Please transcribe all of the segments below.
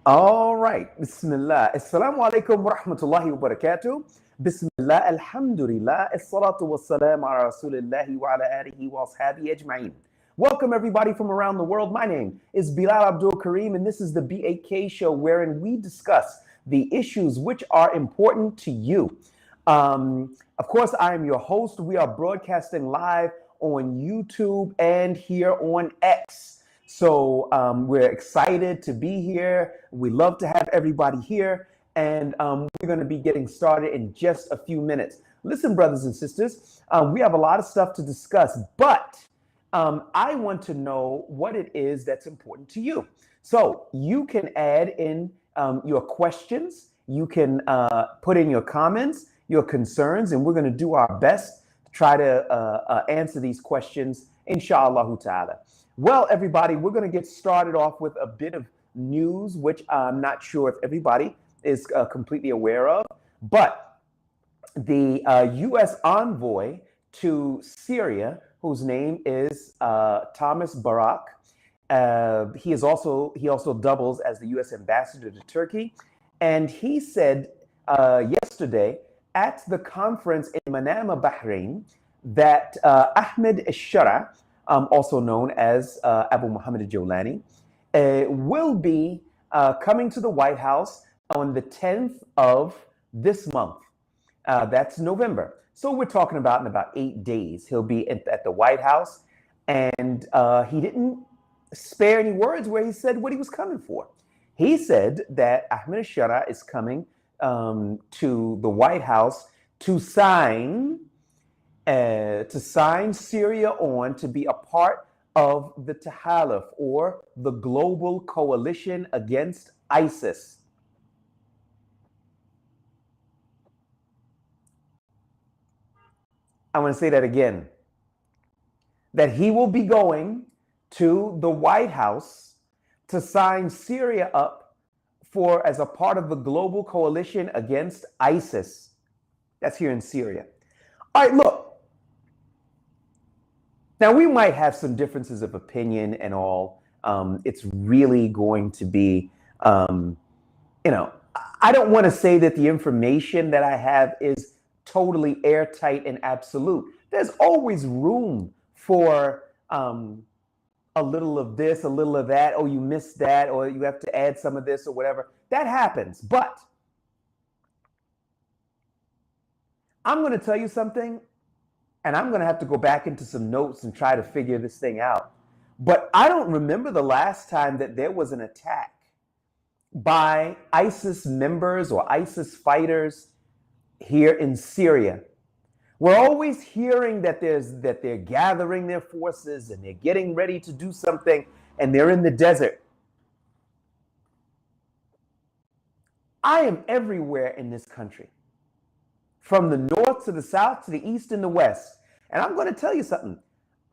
All right. Bismillah. Assalamu alaikum wa rahmatullahi wa barakatuh. Bismillah. Alhamdulillah. As-salatu was-salam ala rasulillahi wa ala alihi wa ashabihi ajma'in. Welcome everybody from around the world. My name is Bilal Abdul Kareem, and this is the BAK show wherein we discuss the issues which are important to you. Of course, I am your host. We are broadcasting live on YouTube and here on X. So we're excited to be here. We love to have everybody here. And we're going to be getting started in just a few minutes. Listen, brothers and sisters, we have a lot of stuff to discuss, but I want to know what it is that's important to you. So you can add in your questions. You can put in your comments, your concerns, and we're going to do our best to try to answer these questions, inshallah ta'ala. Well, everybody, we're going to get started off with a bit of news, which I'm not sure if everybody is completely aware of. But the U.S. envoy to Syria, whose name is Thomas Barak, he also doubles as the U.S. ambassador to Turkey. And he said yesterday at the conference in Manama, Bahrain, that Ahmed Shara, also known as Abu Muhammad al-Jawlani, will be coming to the White House on the 10th of this month. That's November. So we're talking about in about 8 days. He'll be at the White House. And he didn't spare any words where he said what he was coming for. He said that Ahmed Shara is coming to the White House to sign Syria on to be a part of the Tahaluf, or the global coalition against ISIS. I want to say that again. That he will be going to the White House to sign Syria up as a part of the global coalition against ISIS. That's here in Syria. All right, look. Now, we might have some differences of opinion and all. It's really going to be, I don't want to say that the information that I have is totally airtight and absolute. There's always room for a little of this, a little of that. Oh, you missed that, or you have to add some of this or whatever. That happens. But I'm going to tell you something. And I'm going to have to go back into some notes and try to figure this thing out. But I don't remember the last time that there was an attack by ISIS members or ISIS fighters here in Syria. We're always hearing that they're gathering their forces and they're getting ready to do something, and they're in the desert. I am everywhere in this country, from the north to the south to the east and the west. And I'm going to tell you something.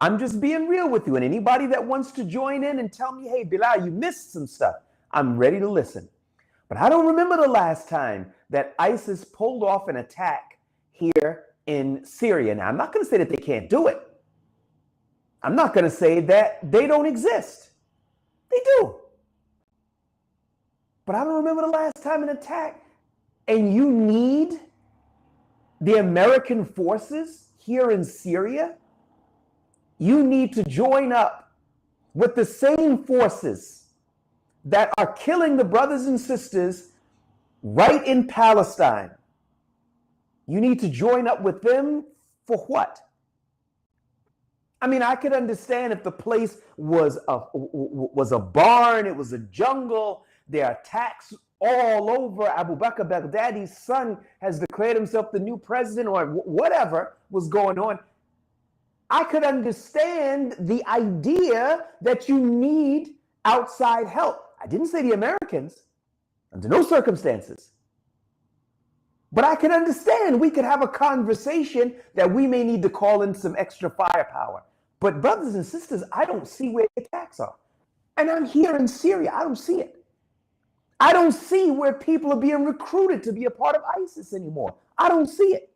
I'm just being real with you. And anybody that wants to join in and tell me, hey, Bilal, you missed some stuff, I'm ready to listen. But I don't remember the last time that ISIS pulled off an attack here in Syria. Now, I'm not going to say that they can't do it. I'm not going to say that they don't exist. They do. But I don't remember the last time an attack. And you need the American forces here in Syria. You need to join up with the same forces that are killing the brothers and sisters right in Palestine. You need to join up with them for what? I mean, I could understand if the place was a barn, it was a jungle, there are attacks all over. Abu Bakr Baghdadi's son has declared himself the new president, or whatever was going on. I could understand the idea that you need outside help. I didn't say the Americans, under no circumstances. But I can understand we could have a conversation that we may need to call in some extra firepower. But brothers and sisters, I don't see where the attacks are. And I'm here in Syria. I don't see it. I don't see where people are being recruited to be a part of ISIS anymore. I don't see it.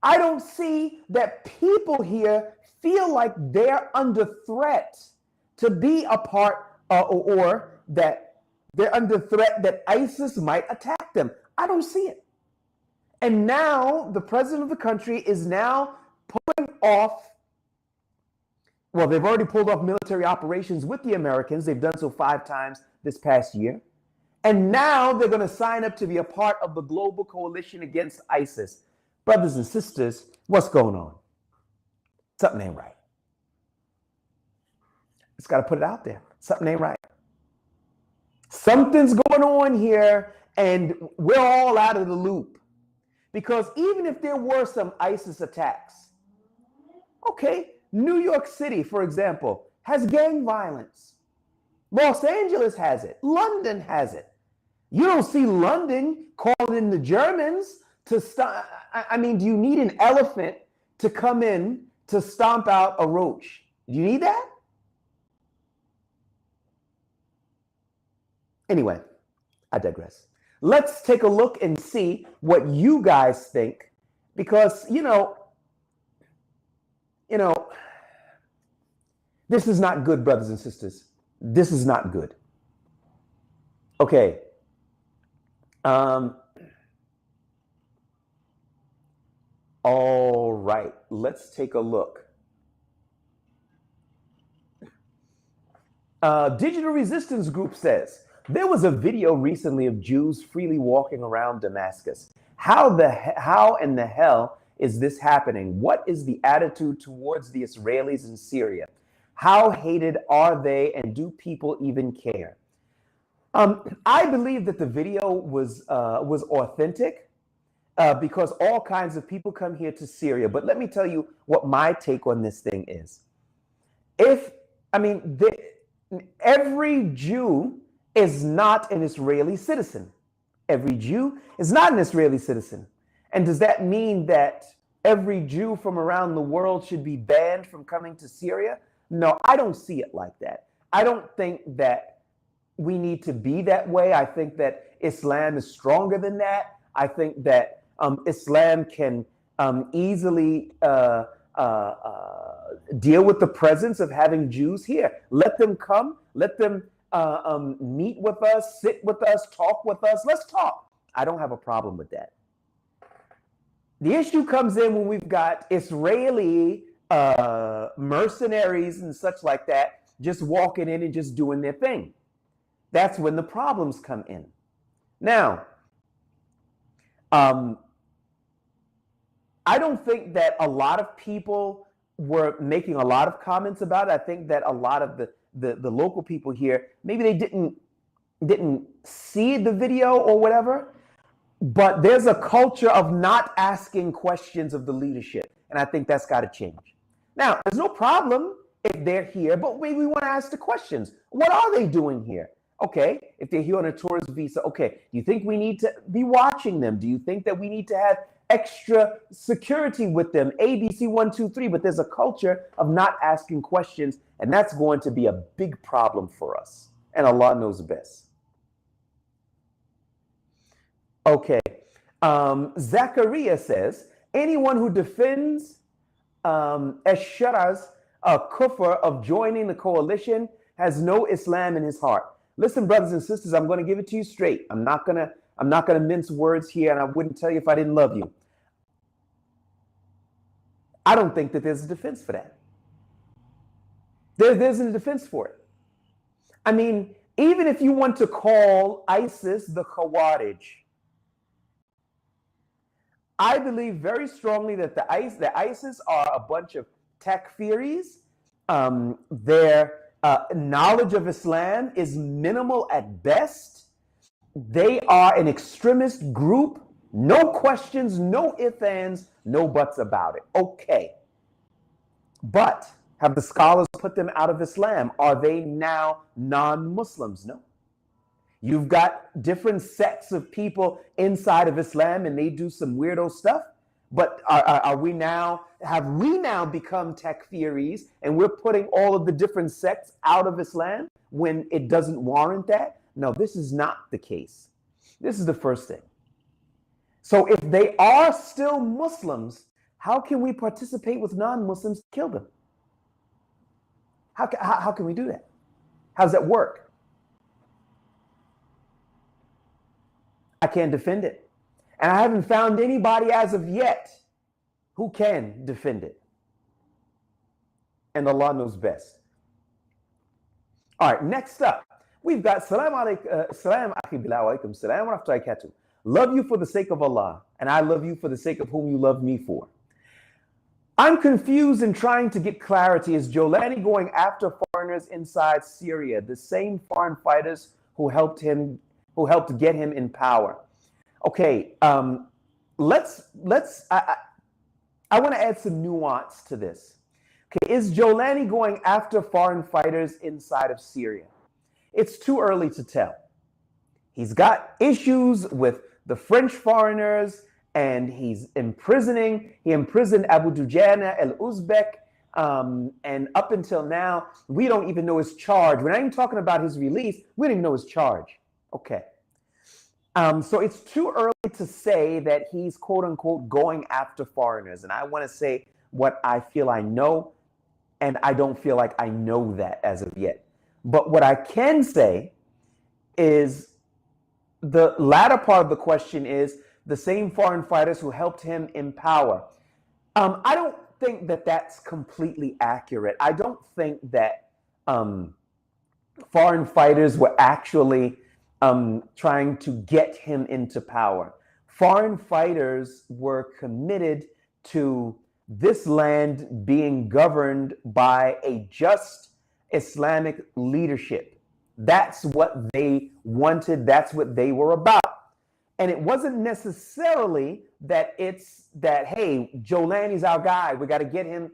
I don't see that people here feel like they're under threat to be a part or that They're under threat that ISIS might attack them. I don't see it. And now the president of the country is now pulling off, well, they've already pulled off military operations with the Americans. They've done so 5 times this past year. And now they're going to sign up to be a part of the global coalition against ISIS. Brothers and sisters, what's going on? Something ain't right. It's got to put it out there. Something ain't right. Something's going on here, and we're all out of the loop. Because even if there were some ISIS attacks, okay, New York City, for example, has gang violence. Los Angeles has it. London has it. You don't see London calling in the Germans to stop. I mean, do you need an elephant to come in to stomp out a roach? Do you need that? Anyway, I digress. Let's take a look and see what you guys think, because, you know, this is not good, brothers and sisters. This is not good. Okay. All right, let's take a look. Digital Resistance Group says, there was a video recently of Jews freely walking around Damascus. How in the hell is this happening? What is the attitude towards the Israelis in Syria? How hated are they, and do people even care? I believe that the video was authentic because all kinds of people come here to Syria. But let me tell you what my take on this thing is. Every Jew is not an Israeli citizen. Every Jew is not an Israeli citizen. And does that mean that every Jew from around the world should be banned from coming to Syria? No, I don't see it like that. I don't think that we need to be that way. I think that Islam is stronger than that. I think that Islam can easily deal with the presence of having Jews here. Let them come. Let them meet with us, sit with us, talk with us. Let's talk. I don't have a problem with that. The issue comes in when we've got Israeli mercenaries and such like that just walking in and just doing their thing. That's when the problems come in. Now, I don't think that a lot of people were making a lot of comments about it. I think that a lot of the local people here, maybe they didn't see the video or whatever, but there's a culture of not asking questions of the leadership. And I think that's got to change. Now, there's no problem if they're here, but maybe we want to ask the questions. What are they doing here? Okay, if they're here on a tourist visa, okay, do you think we need to be watching them? Do you think that we need to have extra security with them? ABC 1, 2, 3, but there's a culture of not asking questions, and that's going to be a big problem for us. And Allah knows best. Okay, Zachariah says, anyone who defends Eshara's kufr of joining the coalition has no Islam in his heart. Listen, brothers and sisters, I'm going to give it to you straight. I'm not gonna mince words here, and I wouldn't tell you if I didn't love you. I don't think that there's a defense for that. There isn't a defense for it. I mean, even if you want to call ISIS the Khawarij, I believe very strongly that the ISIS are a bunch of takfiris. Their knowledge of Islam is minimal at best. They are an extremist group. No questions, no ifs, ands, no buts about it. Okay. But have the scholars put them out of Islam? Are they now non-Muslims? No. You've got different sects of people inside of Islam, and they do some weirdo stuff. But have we now become takfiris, and we're putting all of the different sects out of Islam when it doesn't warrant that? No, this is not the case. This is the first thing. So if they are still Muslims, how can we participate with non-Muslims to kill them? How can we do that? How does that work? I can't defend it. And I haven't found anybody as of yet who can defend it. And Allah knows best. All right, next up, we've got Salam alaikum, Salam akhi Bilal, alaikum salam wa rahmatullahi wa barakatuh. Love you for the sake of Allah, and I love you for the sake of whom you love me for. I'm confused and trying to get clarity. Is Jolani going after foreigners inside Syria, the same foreign fighters who helped get him in power? Okay, I want to add some nuance to this. Okay, is Jolani going after foreign fighters inside of Syria? It's too early to tell. He's got issues with the French foreigners, and he imprisoned Abu Dujana al-Uzbek, and up until now, we don't even know his charge. We're not even talking about his release. We don't even know his charge. Okay. So it's too early to say that he's quote unquote going after foreigners. And I want to say what I feel I know, and I don't feel like I know that as of yet. But what I can say is the latter part of the question is the same foreign fighters who helped him in power. I don't think that that's completely accurate. I don't think that foreign fighters were actually trying to get him into power. Foreign fighters were committed to this land being governed by a just Islamic leadership. That's what they wanted. That's what they were about. And it wasn't necessarily that hey, Jolani's our guy. We got to get him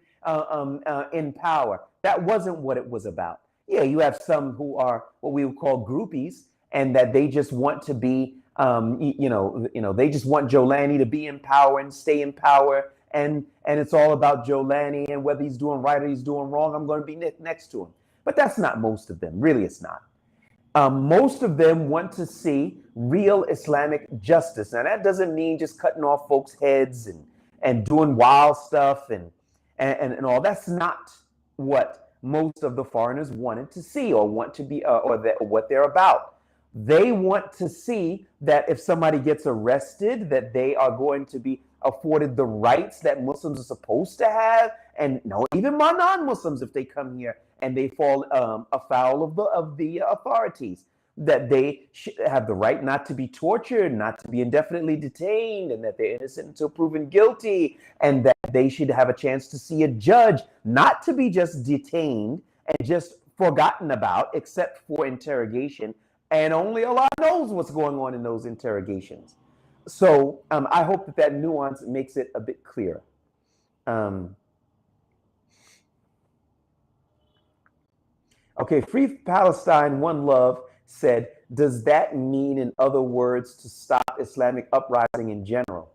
in power. That wasn't what it was about. Yeah, you have some who are what we would call groupies, and that they just want to be, they just want Jolani to be in power and stay in power. And it's all about Jolani, and whether he's doing right or he's doing wrong, I'm going to be next to him. But that's not most of them. Really, it's not. Most of them want to see real Islamic justice. Now, that doesn't mean just cutting off folks' heads and doing wild stuff and all. That's not what most of the foreigners wanted to see or want to be or what they're about. They want to see that if somebody gets arrested, that they are going to be afforded the rights that Muslims are supposed to have, and no, even non-Muslims, if they come here and they fall afoul of the authorities, that they should have the right not to be tortured, not to be indefinitely detained, and that they're innocent until proven guilty, and that they should have a chance to see a judge, not to be just detained and just forgotten about, except for interrogation. And only Allah knows what's going on in those interrogations. So I hope that nuance makes it a bit clearer. Okay, Free Palestine, One Love said, does that mean, in other words, to stop Islamic uprising in general?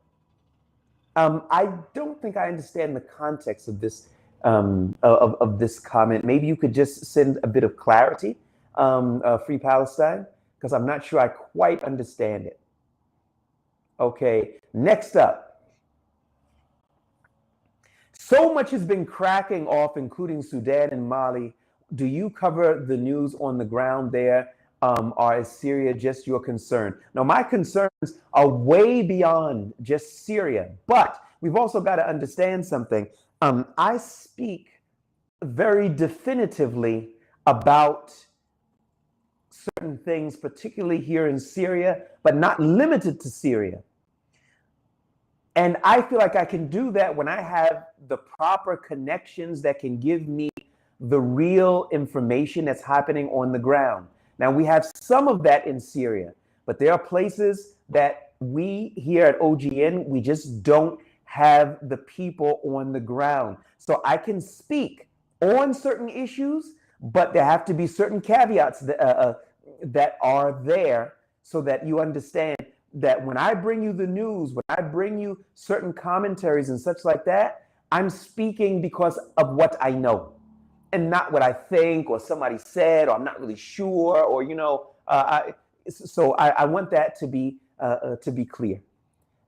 I don't think I understand the context of this of this comment. Maybe you could just send a bit of clarity, Free Palestine, because I'm not sure I quite understand it. Okay, next up. So much has been cracking off, including Sudan and Mali. Do you cover the news on the ground there, or is Syria just your concern? Now, my concerns are way beyond just Syria, but we've also got to understand something. I speak very definitively about certain things, particularly here in Syria, but not limited to Syria. And I feel like I can do that when I have the proper connections that can give me the real information that's happening on the ground. Now, we have some of that in Syria, but there are places that we here at OGN, we just don't have the people on the ground. So I can speak on certain issues, but there have to be certain caveats that are there so that you understand that when I bring you the news, when I bring you certain commentaries and such like that, I'm speaking because of what I know and not what I think or somebody said, or I'm not really sure, or, so I want that to be clear.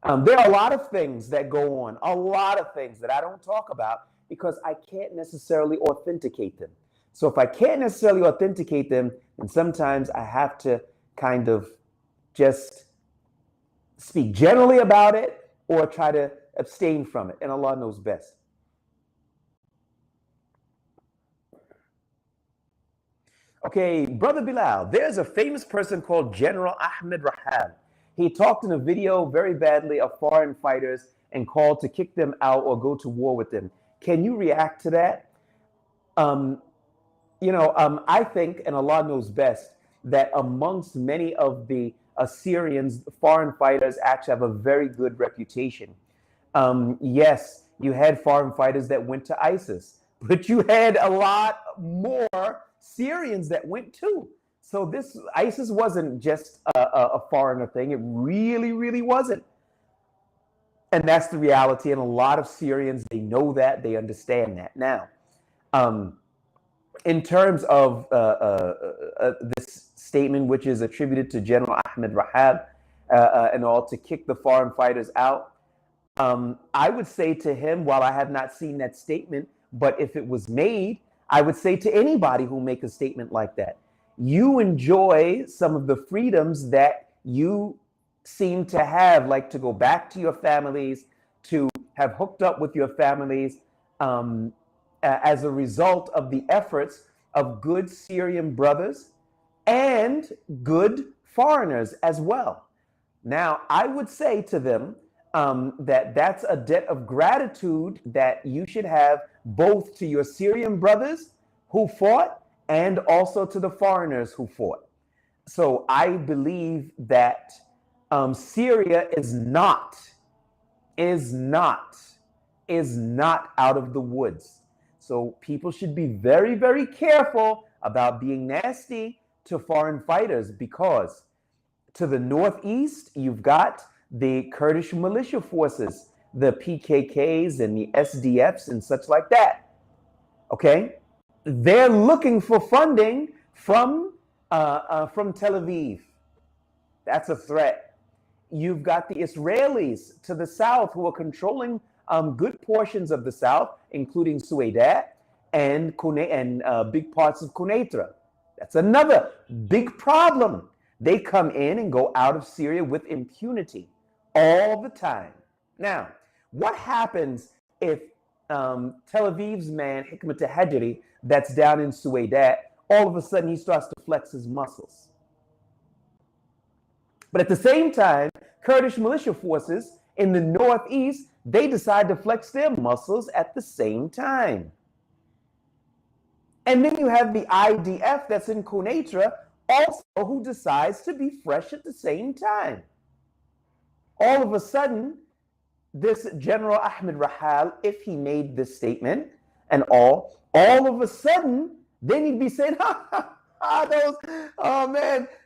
There are a lot of things that go on, a lot of things that I don't talk about because I can't necessarily authenticate them. So if I can't necessarily authenticate them, then sometimes I have to kind of just speak generally about it or try to abstain from it. And Allah knows best. Okay, Brother Bilal, there's a famous person called General Ahmed Rahab. He talked in a video very badly of foreign fighters and called to kick them out or go to war with them. Can you react to that? Um, I think, and Allah knows best, that amongst many of the Assyrians, foreign fighters actually have a very good reputation. Yes, you had foreign fighters that went to ISIS, but you had a lot more Syrians that went too. So this ISIS wasn't just a foreigner thing. It really, really wasn't. And that's the reality. And a lot of Syrians, they know that, they understand that. Now, in terms of this statement, which is attributed to General Ahmed Rahab and all, to kick the foreign fighters out, I would say to him, while I have not seen that statement, but if it was made, I would say to anybody who make a statement like that, you enjoy some of the freedoms that you seem to have, like to go back to your families, to have hooked up with your families, as a result of the efforts of good Syrian brothers and good foreigners as well. Now, I would say to them that that's a debt of gratitude that you should have both to your Syrian brothers who fought and also to the foreigners who fought. So I believe that Syria is not out of the woods. So people should be very, very careful about being nasty to foreign fighters, because to the northeast, you've got the Kurdish militia forces, the PKKs and the SDFs and such like that. Okay? They're looking for funding from Tel Aviv. That's a threat. You've got the Israelis to the south who are controlling good portions of the south, including Suedat and big parts of Quneitra. That's another big problem. They come in and go out of Syria with impunity all the time. Now, what happens if Tel Aviv's man, Hikmet Hajri, that's down in Suedat, all of a sudden he starts to flex his muscles? But at the same time, Kurdish militia forces in the northeast, they decide to flex their muscles at the same time. And then you have the IDF that's in Quneitra also, who decides to be fresh at the same time. All of a sudden, this General Ahmed Rahal, if he made this statement and all of a sudden, then he'd be saying,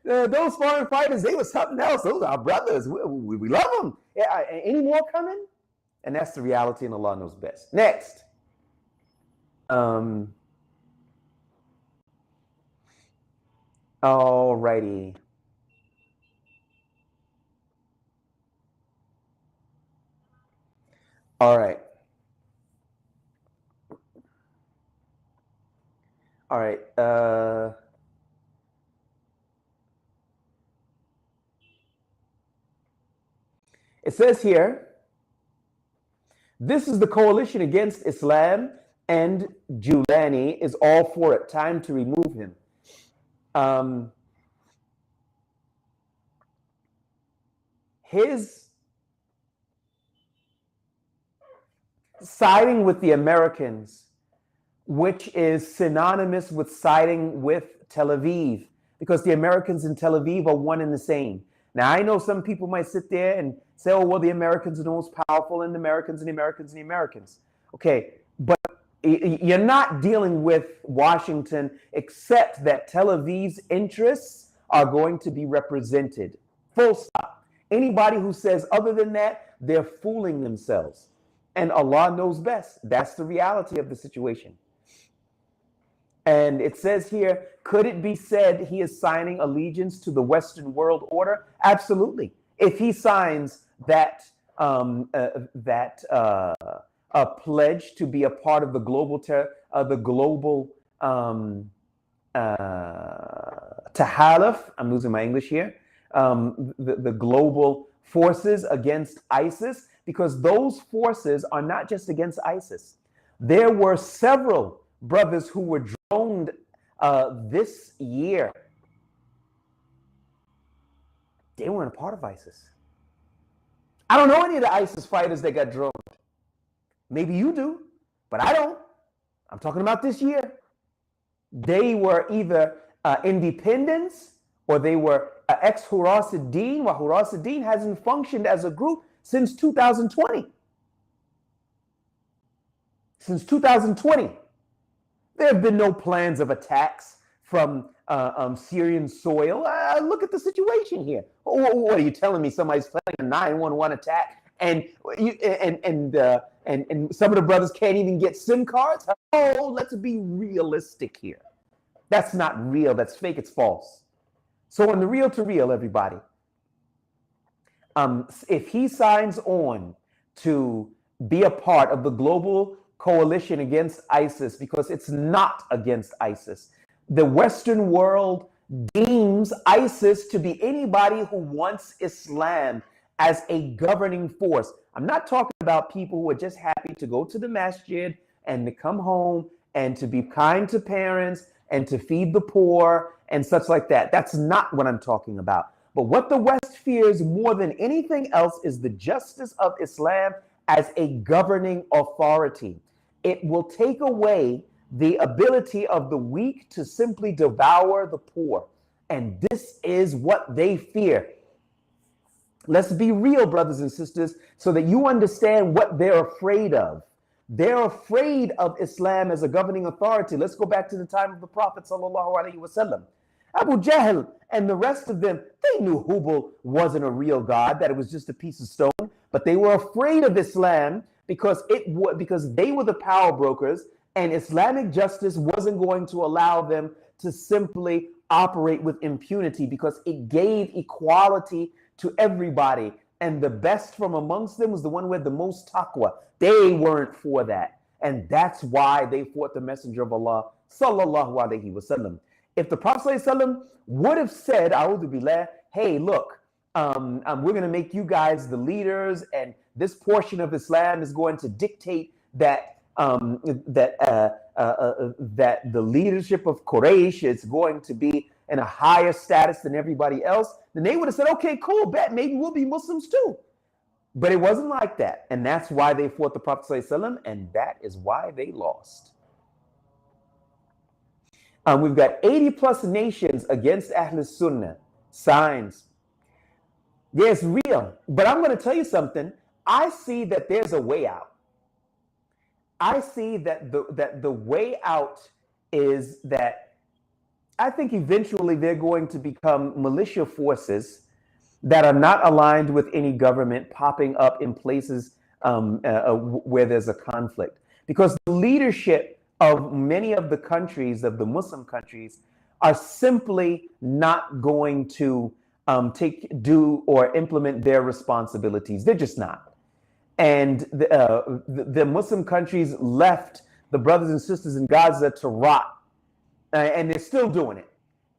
those foreign fighters, they were something else. Those are our brothers. We love them. Any more coming? And that's the reality, and Allah knows best. Next. All righty. All right. All right. It says here, this is the coalition against Islam, and Julani is all for it. Time to remove him. His siding with the Americans, which is synonymous with siding with Tel Aviv, because the Americans in Tel Aviv are one and the same. Now, I know some people might sit there and say, oh, well, the Americans are the most powerful, and the Americans and the Americans and the Americans. Okay, but you're not dealing with Washington, except that Tel Aviv's interests are going to be represented. Full stop. Anybody who says other than that, they're fooling themselves. And Allah knows best. That's the reality of the situation. And it says here, could it be said he is signing allegiance to the Western world order? Absolutely. If he signs that a pledge to be a part of the global tahaluf, I'm losing my English here, the global forces against ISIS, because those forces are not just against ISIS. There were several brothers who were droned this year. They weren't a part of ISIS. I don't know any of the ISIS fighters that got droned. Maybe you do, but I don't. I'm talking about this year. They were either independents or they were ex-Hurasidin, while Hurasidin hasn't functioned as a group since 2020. Since 2020. There have been no plans of attacks from Syrian soil. Look at the situation here. What are you telling me? Somebody's planning a 911 attack, and some of the brothers can't even get SIM cards? Oh, let's be realistic here. That's not real. That's fake. It's false. So in the real to real, everybody, if he signs on to be a part of the global coalition against ISIS, because it's not against ISIS. The Western world deems ISIS to be anybody who wants Islam as a governing force. I'm not talking about people who are just happy to go to the masjid and to come home and to be kind to parents and to feed the poor and such like that. That's not what I'm talking about. But what the West fears more than anything else is the justice of Islam as a governing authority. It will take away the ability of the weak to simply devour the poor. And this is what they fear. Let's be real, brothers and sisters, so that you understand what they're afraid of. They're afraid of Islam as a governing authority. Let's go back to the time of the Prophet sallallahu alaihi wasallam. Abu Jahl and the rest of them, they knew Hubal wasn't a real god, that it was just a piece of stone, but they were afraid of Islam because they were the power brokers, and Islamic justice wasn't going to allow them to simply operate with impunity, because it gave equality to everybody. And the best from amongst them was the one who had the most taqwa. They weren't for that. And that's why they fought the Messenger of Allah, sallallahu alaihi wasallam. If the Prophet ﷺ would have said, A'udhu Bilal, hey, look, we're going to make you guys the leaders, and this portion of Islam is going to dictate that that the leadership of Quraysh is going to be in a higher status than everybody else, then they would have said, okay, cool, bet, maybe we'll be Muslims too. But it wasn't like that. And that's why they fought the Prophet ﷺ, and that is why they lost. We've got 80 plus nations against Ahl Sunnah. Signs. Yeah, it's real. But I'm going to tell you something. I see that there's a way out. I see that the way out is that I think eventually they're going to become militia forces that are not aligned with any government, popping up in places where there's a conflict. Because the leadership of many of the countries, of the Muslim countries, are simply not going to do or implement their responsibilities. They're just not. And the Muslim countries left the brothers and sisters in Gaza to rot, and they're still doing it.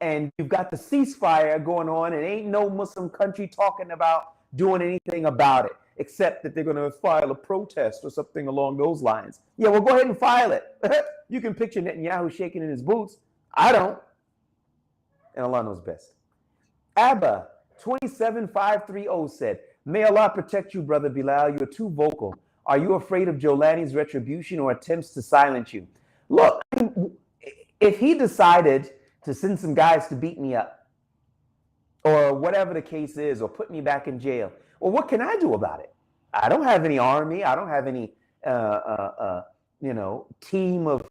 And you've got the ceasefire going on, and ain't no Muslim country talking about doing anything about it, except that they're going to file a protest or something along those lines. Yeah, well, go ahead and file it. You can picture Netanyahu shaking in his boots. I don't. And Allah knows best. Abba 27530 said, may Allah protect you, brother Bilal. You're too vocal. Are you afraid of Jolani's retribution or attempts to silence you? Look, if he decided to send some guys to beat me up, or whatever the case is, or put me back in jail, well, what can I do about it? I don't have any army. I don't have any, team of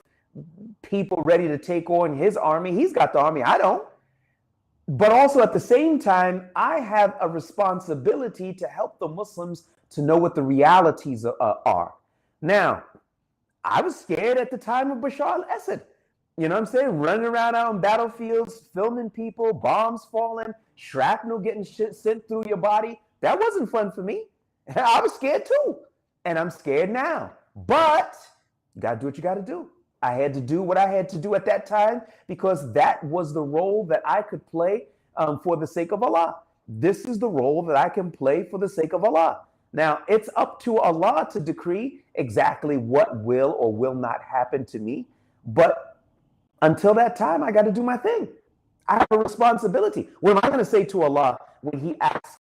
people ready to take on his army. He's got the army. I don't. But also at the same time, I have a responsibility to help the Muslims to know what the realities are. Now, I was scared at the time of Bashar al-Assad. You know what I'm saying? Running around out on battlefields, filming people, bombs falling, shrapnel getting sent through your body. That wasn't fun for me. I was scared too. And I'm scared now. But you got to do what you got to do. I had to do what I had to do at that time because that was the role that I could play for the sake of Allah. this is the role that I can play for the sake of Allah. Now, it's up to Allah to decree exactly what will or will not happen to me. But until that time, I got to do my thing. I have a responsibility. What am I going to say to Allah when He asks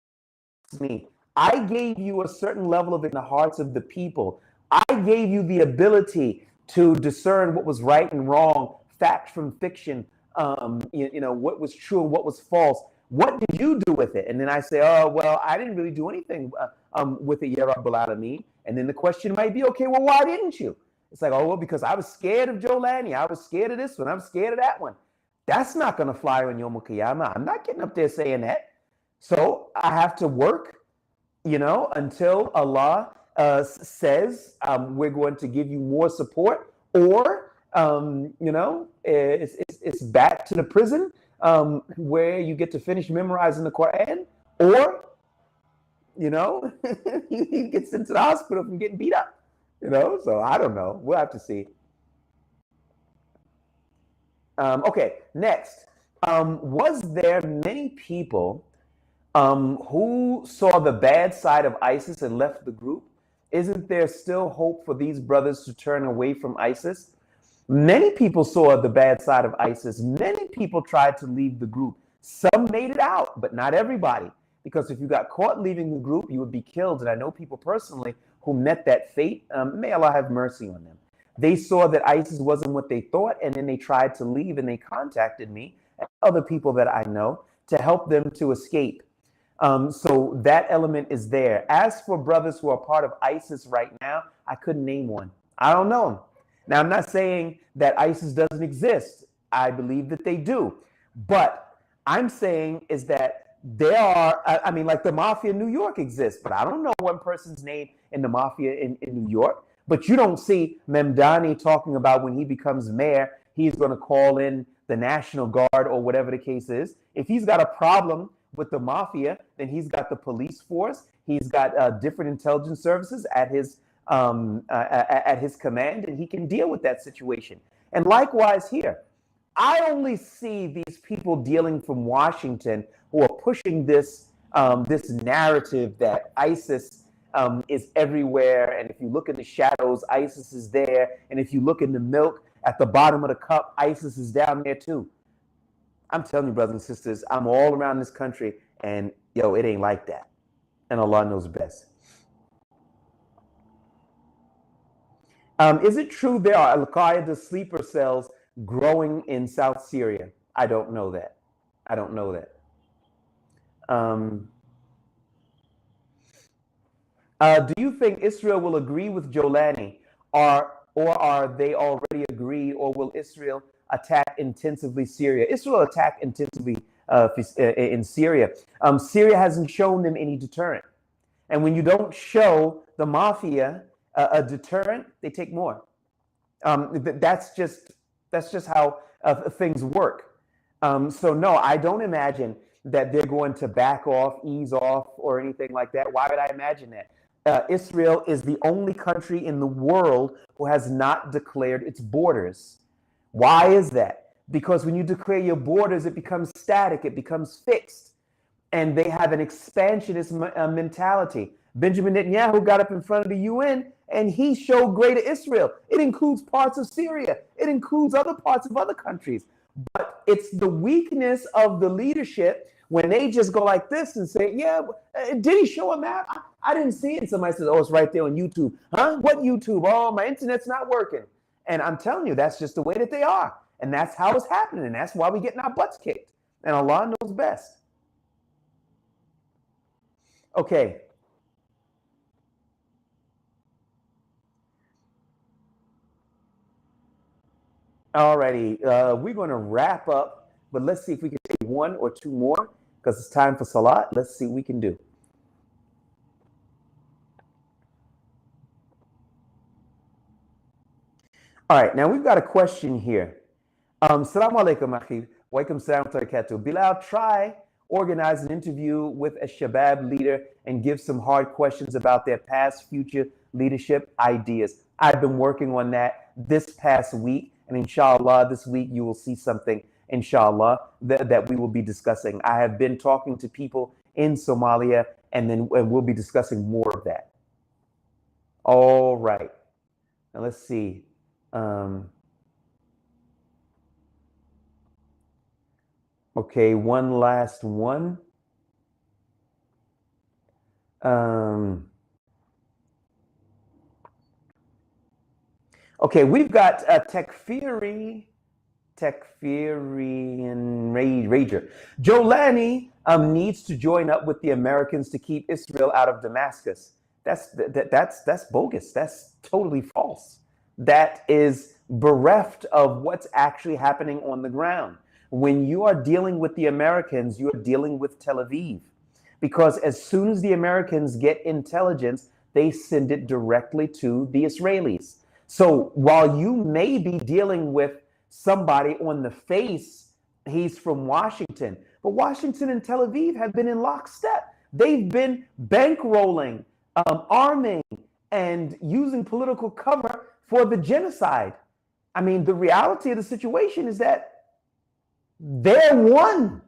me, I gave you a certain level of it in the hearts of the people. I gave you the ability to discern what was right and wrong, fact from fiction, what was true and what was false. What did you do with it? And then I say, oh, well, I didn't really do anything with it, Ya Rabbal Alameen. And then the question might be, okay, well, why didn't you? It's like, oh, well, because I was scared of Jolani. I was scared of this one. I'm scared of that one. That's not going to fly on Yom Qiyamah. I'm not getting up there saying that. So I have to work, until Allah says we're going to give you more support, or it's back to the prison where you get to finish memorizing the Quran, or he gets into the hospital from getting beat up. So I don't know. We'll have to see. Okay, next. Was there many people who saw the bad side of ISIS and left the group? Isn't there still hope for these brothers to turn away from ISIS? Many people saw the bad side of ISIS. Many people tried to leave the group. Some made it out, but not everybody. Because if you got caught leaving the group, you would be killed. And I know people personally who met that fate. May Allah have mercy on them. They saw that ISIS wasn't what they thought, and then they tried to leave, and they contacted me and other people that I know to help them to escape. So that element is there. As for brothers who are part of ISIS right now, I couldn't name one. I don't know them. Now, I'm not saying that ISIS doesn't exist. I believe that they do. But I'm saying is that there are, like the mafia in New York exists, but I don't know one person's name in the mafia in New York. But you don't see Memdani talking about when he becomes mayor, he's going to call in the National Guard or whatever the case is. If he's got a problem with the mafia, then he's got the police force. He's got different intelligence services at his command, and he can deal with that situation. And likewise here, I only see these people dealing from Washington who are pushing this this narrative that ISIS is everywhere, and if you look in the shadows, ISIS is there, and if you look in the milk at the bottom of the cup, ISIS is down there too. I'm telling you, brothers and sisters, I'm all around this country, and it ain't like that, and Allah knows best. Is it true there are Al-Qaeda sleeper cells growing in South Syria? I don't know that. Do you think Israel will agree with Jolani, or are they already agreed, or will Israel attack intensively Syria? Israel attack intensively in Syria. Syria hasn't shown them any deterrent. And when you don't show the mafia a deterrent, they take more. That's just how things work. So no, I don't imagine that they're going to back off, ease off, or anything like that. Why would I imagine that? Israel is the only country in the world who has not declared its borders. Why is that? Because when you declare your borders, it becomes static, it becomes fixed. And they have an expansionist mentality. Benjamin Netanyahu got up in front of the UN and he showed greater Israel. It includes parts of Syria. It includes other parts of other countries. But it's the weakness of the leadership when they just go like this and say, yeah, did he show a map? I didn't see it. And somebody says, oh, it's right there on YouTube. Huh? What YouTube? Oh, my internet's not working. And I'm telling you, that's just the way that they are. And that's how it's happening. And that's why we're getting our butts kicked. And Allah knows best. Okay. Alrighty, we're going to wrap up, but let's see if we can take one or two more because it's time for Salat. Let's see what we can do. All right, now we've got a question here. Assalamu alaikum, akhi. Wa alaikum salam wa barakatuh. Bilal, try organize an interview with a Shabab leader and give some hard questions about their past, future leadership ideas. I've been working on that this past week. And inshallah, this week you will see something inshallah, that we will be discussing. I have been talking to people in Somalia, and we'll be discussing more of that. All right. Now let's see. Okay, one last one. Okay, we've got Tekfiri and Rager. Jolani needs to join up with the Americans to keep Israel out of Damascus. That's bogus. That's totally false. That is bereft of what's actually happening on the ground. When you are dealing with the Americans, you are dealing with Tel Aviv. Because as soon as the Americans get intelligence, they send it directly to the Israelis. So while you may be dealing with somebody on the face, he's from Washington, but Washington and Tel Aviv have been in lockstep. They've been bankrolling, arming, and using political cover for the genocide. I mean, the reality of the situation is that they're one.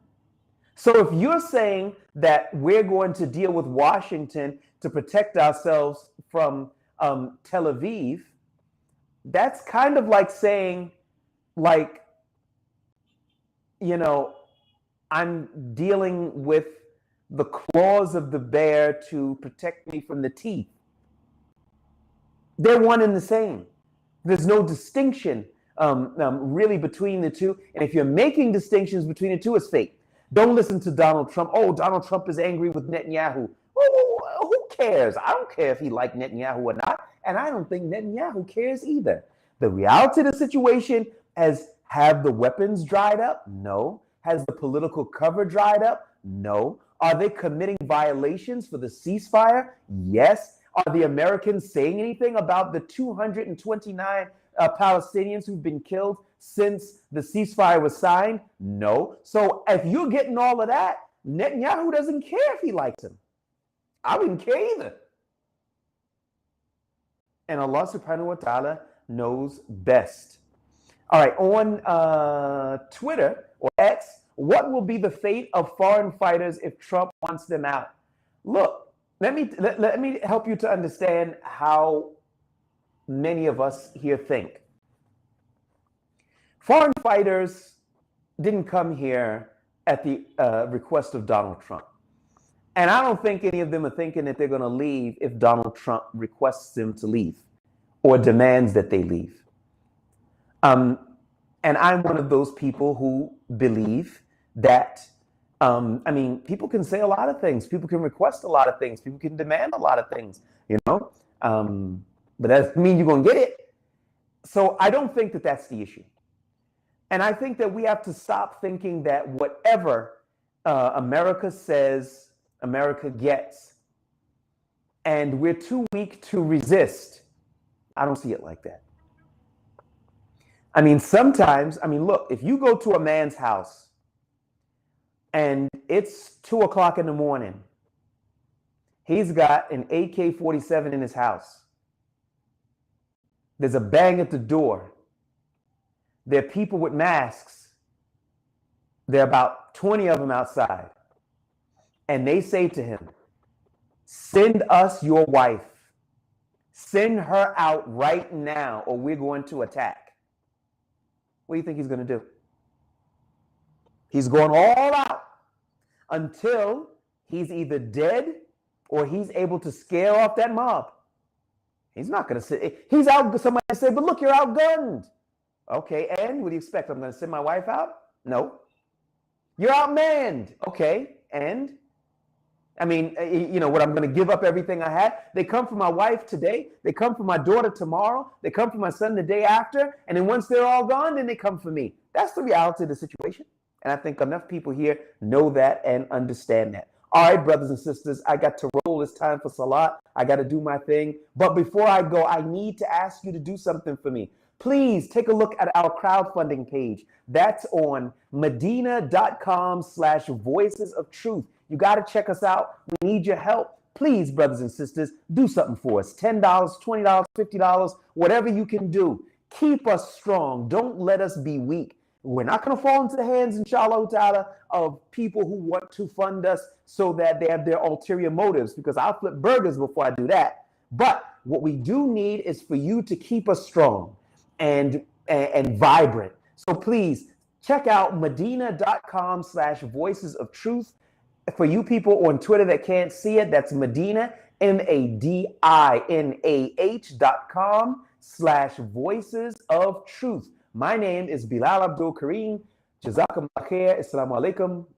So if you're saying that we're going to deal with Washington to protect ourselves from Tel Aviv, that's kind of like saying, like, you know, I'm dealing with the claws of the bear to protect me from the teeth. They're one and the same. There's no distinction really between the two. And if you're making distinctions between the two, it's fake. Don't listen to Donald Trump. Oh, Donald Trump is angry with Netanyahu. Who cares? I don't care if he liked Netanyahu or not. And I don't think Netanyahu cares either. The reality of the situation is, have the weapons dried up? No. Has the political cover dried up? No. Are they committing violations for the ceasefire? Yes. Are the Americans saying anything about the 229 Palestinians who've been killed since the ceasefire was signed? No. So if you're getting all of that, Netanyahu doesn't care if he likes him. I wouldn't care either. And Allah subhanahu wa ta'ala knows best. All right, on Twitter or X, what will be the fate of foreign fighters if Trump wants them out? Look, let me help you to understand how many of us here think. Foreign fighters didn't come here at the request of Donald Trump. And I don't think any of them are thinking that they're going to leave if Donald Trump requests them to leave or demands that they leave. And I'm one of those people who believe that, I mean, people can say a lot of things. People can request a lot of things. People can demand a lot of things, you know? But that doesn't mean you're going to get it. So I don't think that that's the issue. And I think that we have to stop thinking that whatever America says, America gets, and we're too weak to resist. I don't see it like that. I mean, sometimes, I mean, look, if you go to a man's house and it's 2 o'clock in the morning, he's got an AK-47 in his house. There's a bang at the door. There are people with masks. There are about 20 of them outside. And they say to him, send us your wife. Send her out right now or we're going to attack. What do you think he's going to do? He's going all out until he's either dead or he's able to scare off that mob. He's not going to sit. He's out. Somebody say, but look, you're outgunned. Okay, and what do you expect? I'm going to send my wife out? No. You're outmanned. Okay, and? I mean, you know what, I'm going to give up everything I had. They come for my wife today. They come for my daughter tomorrow. They come for my son the day after. And then once they're all gone, then they come for me. That's the reality of the situation. And I think enough people here know that and understand that. All right, brothers and sisters, I got to roll. It's time for Salat. I got to do my thing. But before I go, I need to ask you to do something for me. Please take a look at our crowdfunding page. That's on medina.com/voices of truth. You got to check us out. We need your help. Please, brothers and sisters, do something for us. $10, $20, $50, whatever you can do. Keep us strong. Don't let us be weak. We're not going to fall into the hands, inshallah ta'ala, of people who want to fund us so that they have their ulterior motives, because I'll flip burgers before I do that. But what we do need is for you to keep us strong and vibrant. So please check out medina.com/voices of truth. For you people on Twitter that can't see it, that's Medina, MADINAH.com/voices of truth. My name is Bilal Abdul Kareem. Jazakallah khair. Assalamu alaikum.